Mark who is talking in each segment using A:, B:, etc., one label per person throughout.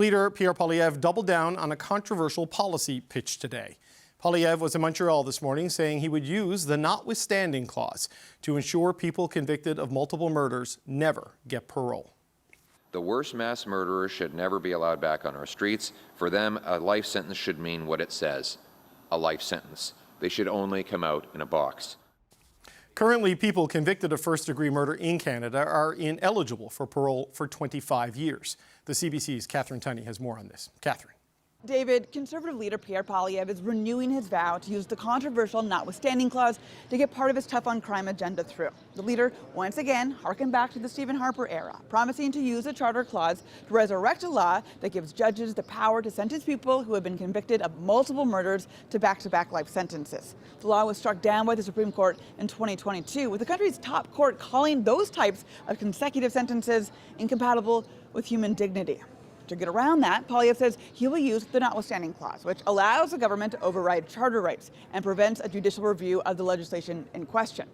A: Leader Pierre Poilievre doubled down on a controversial policy pitch today. Poilievre was in Montreal this morning saying he would use the notwithstanding clause to ensure people convicted of multiple murders never get parole.
B: The worst mass murderers should never be allowed back on our streets. For them, a life sentence should mean what it says, a life sentence. They should only come out in a box.
A: Currently, people convicted of first-degree murder in Canada are ineligible for parole for 25 years. The CBC's Catherine Tunney has more on this. Catherine.
C: David, Conservative leader Pierre Poilievre is renewing his vow to use the controversial notwithstanding clause to get part of his tough-on-crime agenda through. The leader once again harkened back to the Stephen Harper era, promising to use a charter clause to resurrect a law that gives judges the power to sentence people who have been convicted of multiple murders to back-to-back life sentences. The law was struck down by the Supreme Court in 2022, with the country's top court calling those types of consecutive sentences incompatible with human dignity. To get around that, Poilievre says he will use the notwithstanding clause, which allows the government to override charter rights and prevents a judicial review of the legislation in question.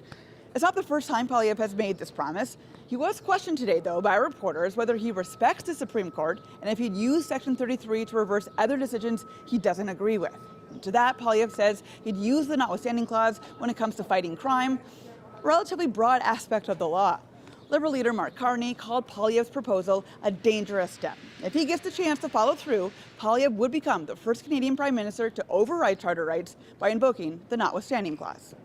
C: It's not the first time Poilievre has made this promise. He was questioned today, though, by reporters whether he respects the Supreme Court and if he'd use Section 33 to reverse other decisions he doesn't agree with. And to that, Poilievre says he'd use the notwithstanding clause when it comes to fighting crime, a relatively broad aspect of the law. Liberal leader Mark Carney called Poilievre's proposal a dangerous step. If he gets the chance to follow through, Poilievre would become the first Canadian Prime Minister to override charter rights by invoking the notwithstanding clause.